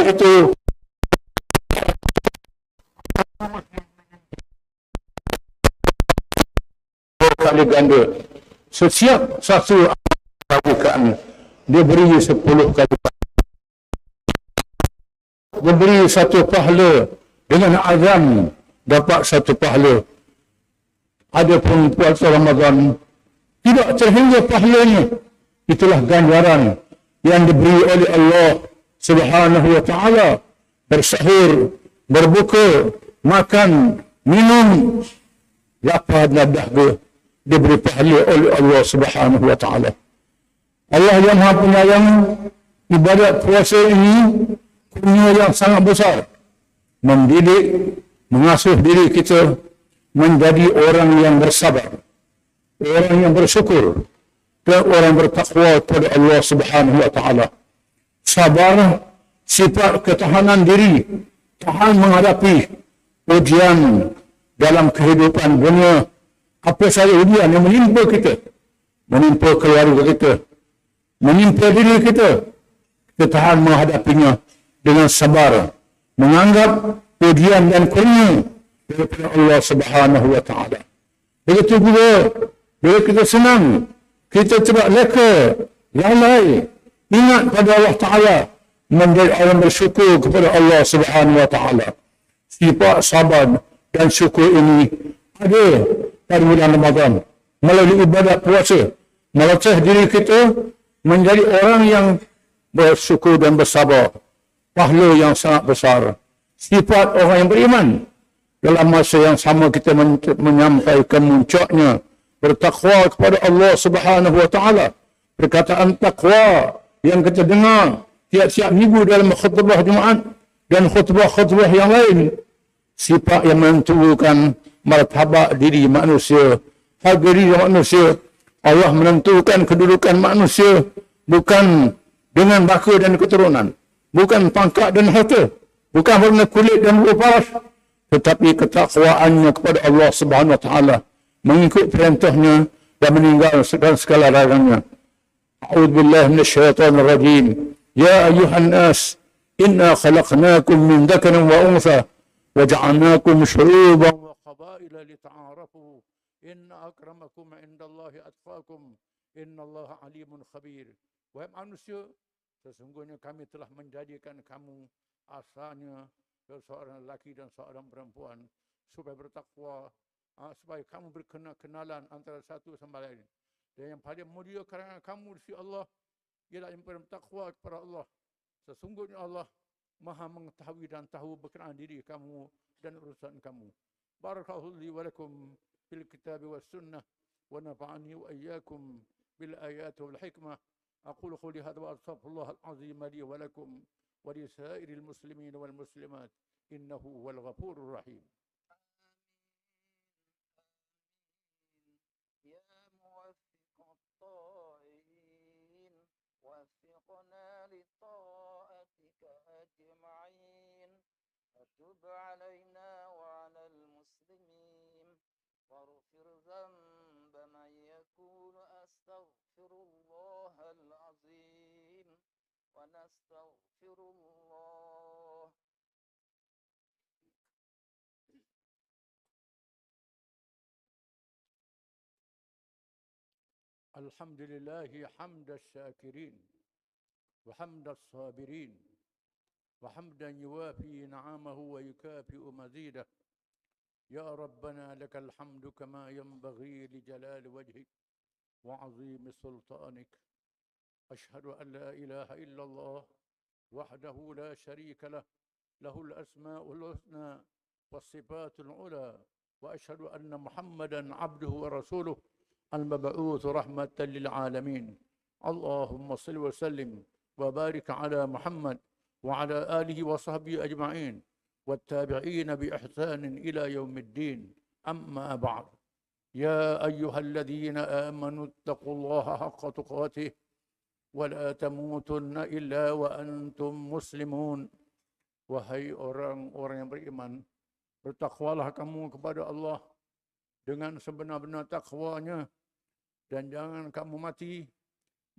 Itu kali ganda. Setiap satu kebajikan dia beri 10 kali. Dia beri satu pahala dengan azam dapat satu pahala. Adapun puasa Ramadan tidak terhingga pahalanya. Itulah ganjaran yang diberi oleh Allah Subhanahu wa ta'ala. Bersahur, berbuka, makan, minum, lapar dan dahaga diberi pahala oleh Allah Subhanahu wa ta'ala. Allah yang Maha Penyayang, ibadat puasa ini kurnia yang sangat besar, mendidik, mengasuh diri kita menjadi orang yang bersabar, orang yang bersyukur, dan orang bertakwa kepada Allah Subhanahu wa ta'ala. Sabar, sifat ketahanan diri, tahan menghadapi ujian dalam kehidupan dunia. Apa saja ujian yang menimpa kita, menimpa keluarga kita, menimpa diri kita, kita tahan menghadapinya dengan sabar, menganggap ujian dan kurnia daripada Allah Subhanahu wa ta'ala. Begitu juga bila kita senang, kita tidak leka, lalai, ingat pada Allah Ta'ala, menjadi orang bersyukur kepada Allah Subhanahu wa ta'ala. Sifat sabar dan syukur ini ada pada bulan Ramadan melalui ibadat puasa, melatih diri kita menjadi orang yang bersyukur dan bersabar. Pahala yang sangat besar. Sifat orang yang beriman. Dalam masa yang sama kita menyampaikan muncaknya bertakwa kepada Allah Subhanahu wa taala. Perkataan takwa yang kita dengar tiap-tiap minggu dalam khutbah Jumaat dan khutbah-khutbah yang lain. Sifat yang menentukan martabat diri manusia, harga diri manusia. Allah menentukan kedudukan manusia bukan dengan baka dan keturunan, bukan pangkat dan harta, bukan warna kulit dan bulu paras, tetapi ketakwaannya kepada Allah Subhanahu wa taala, mengikut perintahnya dan meninggalkan segala larangannya. A'udzu billahi minasyaitonir rajim. Ya ayyuhan nas, inna khalaqnakum min dzakarin wa untha wa ja'alnakum syu'uban wa qabaila lita'arafu. Inna akramakum 'indallahi atqakum. Innallaha 'alimun khabir. Wahai manusia, sesungguhnya kami telah menjadikan kamu asalnya seorang lelaki dan seorang perempuan supaya bertakwa, supaya kamu berkenalan antara satu sama lain. Dan yang paling mulia kerana kamu di sisi Allah ialah yang bertakwa kepada Allah. Sesungguhnya Allah Maha mengetahui dan tahu berkenaan diri kamu dan urusan kamu. Barakallahu li wa lakum fil kitab was sunnah wa nafa'ani wa iyyakum bil ayati wal hikmah. أقول قولي هذا وأستغفر الله العظيم لي ولكم ولسائر المسلمين والمسلمات إنه هو الغفور الرحيم. يا موفق الطائعين وفقنا لطاعتك أجمعين وتب علينا وعلى المسلمين واغفر ذنب من يقول أستغفر الله العظيم ونستغفر الله. الحمد لله حمد الشاكرين وحمد الصابرين وحمدا يوافي نعمه ويكافئ مزيده. يا ربنا لك الحمد كما ينبغي لجلال وجهك وعظيم سلطانك. أشهد أن لا إله إلا الله وحده لا شريك له، له الأسماء الحسنى والصفات العلى، وأشهد أن محمدا عبده ورسوله المبعوث رحمة للعالمين. اللهم صل وسلم وبارك على محمد وعلى آله وصحبه أجمعين والتابعين بإحسان إلى يوم الدين. أما بعد، يا أيها الذين آمنوا اتقوا الله حق تقاته ولا تموتن إلا وأنتم مسلمون. Wahai orang-orang yang beriman, bertakwalah kamu kepada Allah dengan sebenar-benar takwanya, dan jangan kamu mati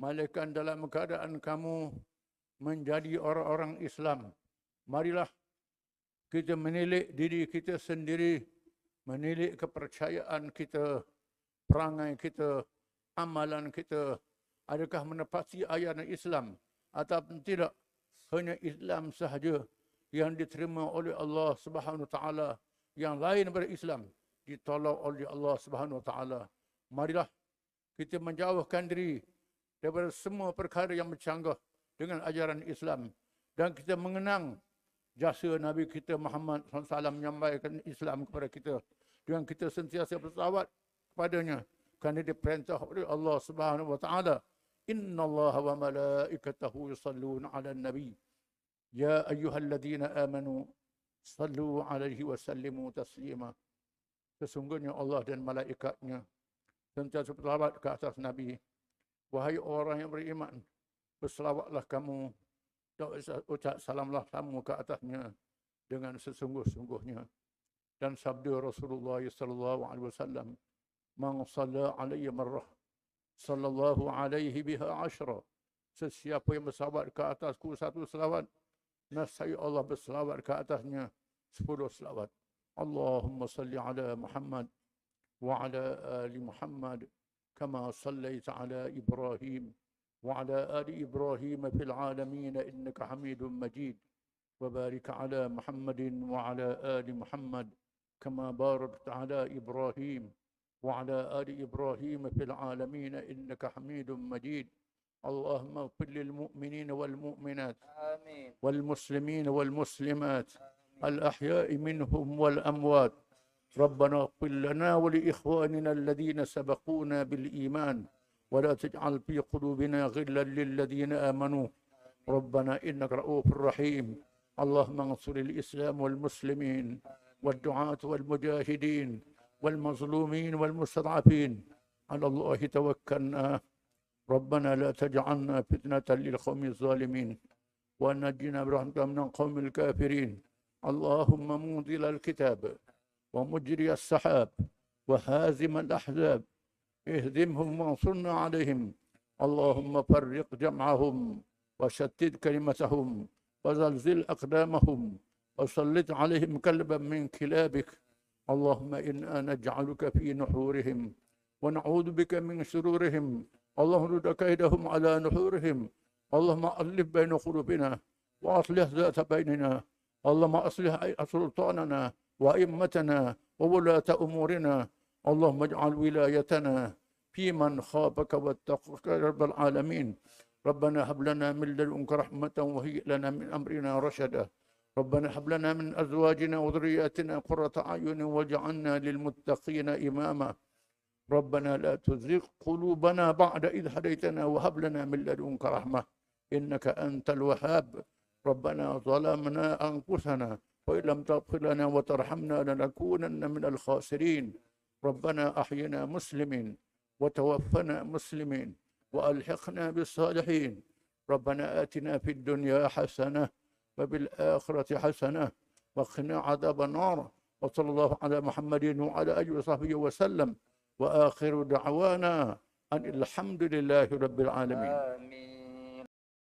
melainkan dalam keadaan kamu menjadi orang-orang Islam. Marilah kita menilik diri kita sendiri, menilik kepercayaan kita, perangai kita, amalan kita, adakah menepati ayat Islam atau tidak. Hanya Islam sahaja yang diterima oleh Allah Subhanahu wa taala, yang lain daripada Islam ditolak oleh Allah Subhanahu wa taala. Marilah kita menjauhkan diri daripada semua perkara yang bercanggah dengan ajaran Islam, dan kita mengenang jasa Nabi kita Muhammad SAW menyampaikan Islam kepada kita, dengan kita sentiasa bersalawat kepadanya kerana diperintah oleh Allah Subhanahu wa taala. Innallaha wa malaikatahu yusalluna 'alan nabi ya ayyuhalladzina amanu sallu 'alaihi wa sallimu taslima. Sesungguhnya Allah dan malaikatnya sentiasa bersalawat ke atas Nabi. Wahai orang yang beriman, berselawatlah kamu dan ucap salamlah kamu ke atasnya dengan sesungguh-sungguhnya. Dan sabda Rasulullah sallallahu alaihi wasallam, "Man shalla alayya marrah sallallahu alaihi biha ashra." Sesiapa yang bersalawat ke atasku satu selawat, nescaya Allah berselawat ke atasnya 10 selawat. Allahumma salli ala Muhammad wa ala ali Muhammad kama sallaita ala Ibrahim wa ala ali Ibrahim fil alamin innaka Hamidum Majid. وبارك على محمد وعلى آل محمد كما باركت على إبراهيم وعلى آل إبراهيم في العالمين إنك حميد مجيد. اللهم اغفر للمؤمنين والمؤمنات آمين والمسلمين والمسلمات الأحياء منهم والأموات. ربنا اغفر لنا ولإخواننا الذين سبقونا بالإيمان ولا تجعل في قلوبنا غلا للذين آمنوا ربنا إنك رؤوف رحيم. اللهم انصر الإسلام والمسلمين والدعاة والمجاهدين والمظلومين والمستضعفين. على الله توكلنا. ربنا لا تجعلنا فتنة للقوم الظالمين ونجنا برحمتك من القوم الكافرين. اللهم منزل الكتاب ومجري السحاب وهازم الأحزاب اهزمهم وانصرنا عليهم. اللهم فرق جمعهم وشتت كلمتهم وزلزل أقدامهم وسلط عليهم كلبا من كلابك. اللهم إنا نجعلك في نحورهم ونعوذ بك من شرورهم. اللهم رد كيدهم على نحورهم. اللهم ألف بين قلوبنا وأصلح ذات بيننا. اللهم أصلح سلطاننا وأئمتنا وولاة أمورنا. اللهم اجعل ولايتنا في من خافك واتقاك يا رب العالمين. ربنا هب لنا من لدنك رحمة وهيئ لنا من أمرنا رشدا. ربنا هب لنا من أزواجنا وذرياتنا قرة أعين واجعلنا للمتقين إماما. ربنا لا تزغ قلوبنا بعد إذ هديتنا وهب لنا من لدنك رحمة إنك أنت الوهاب. ربنا ظلمنا أنفسنا وإن لم تغفر لنا وترحمنا لنكونن من الخاسرين. ربنا أحينا مسلمين وتوفنا مسلمين وألحقنا بالصالحين. ربنا آتنا في الدنيا حسنة وبالآخرة حسنة وقنا عذاب النار. وصلى الله على محمد وعلى آله وصحبه وسلم. وآخر دعوانا أن الحمد لله رب العالمين. آمين.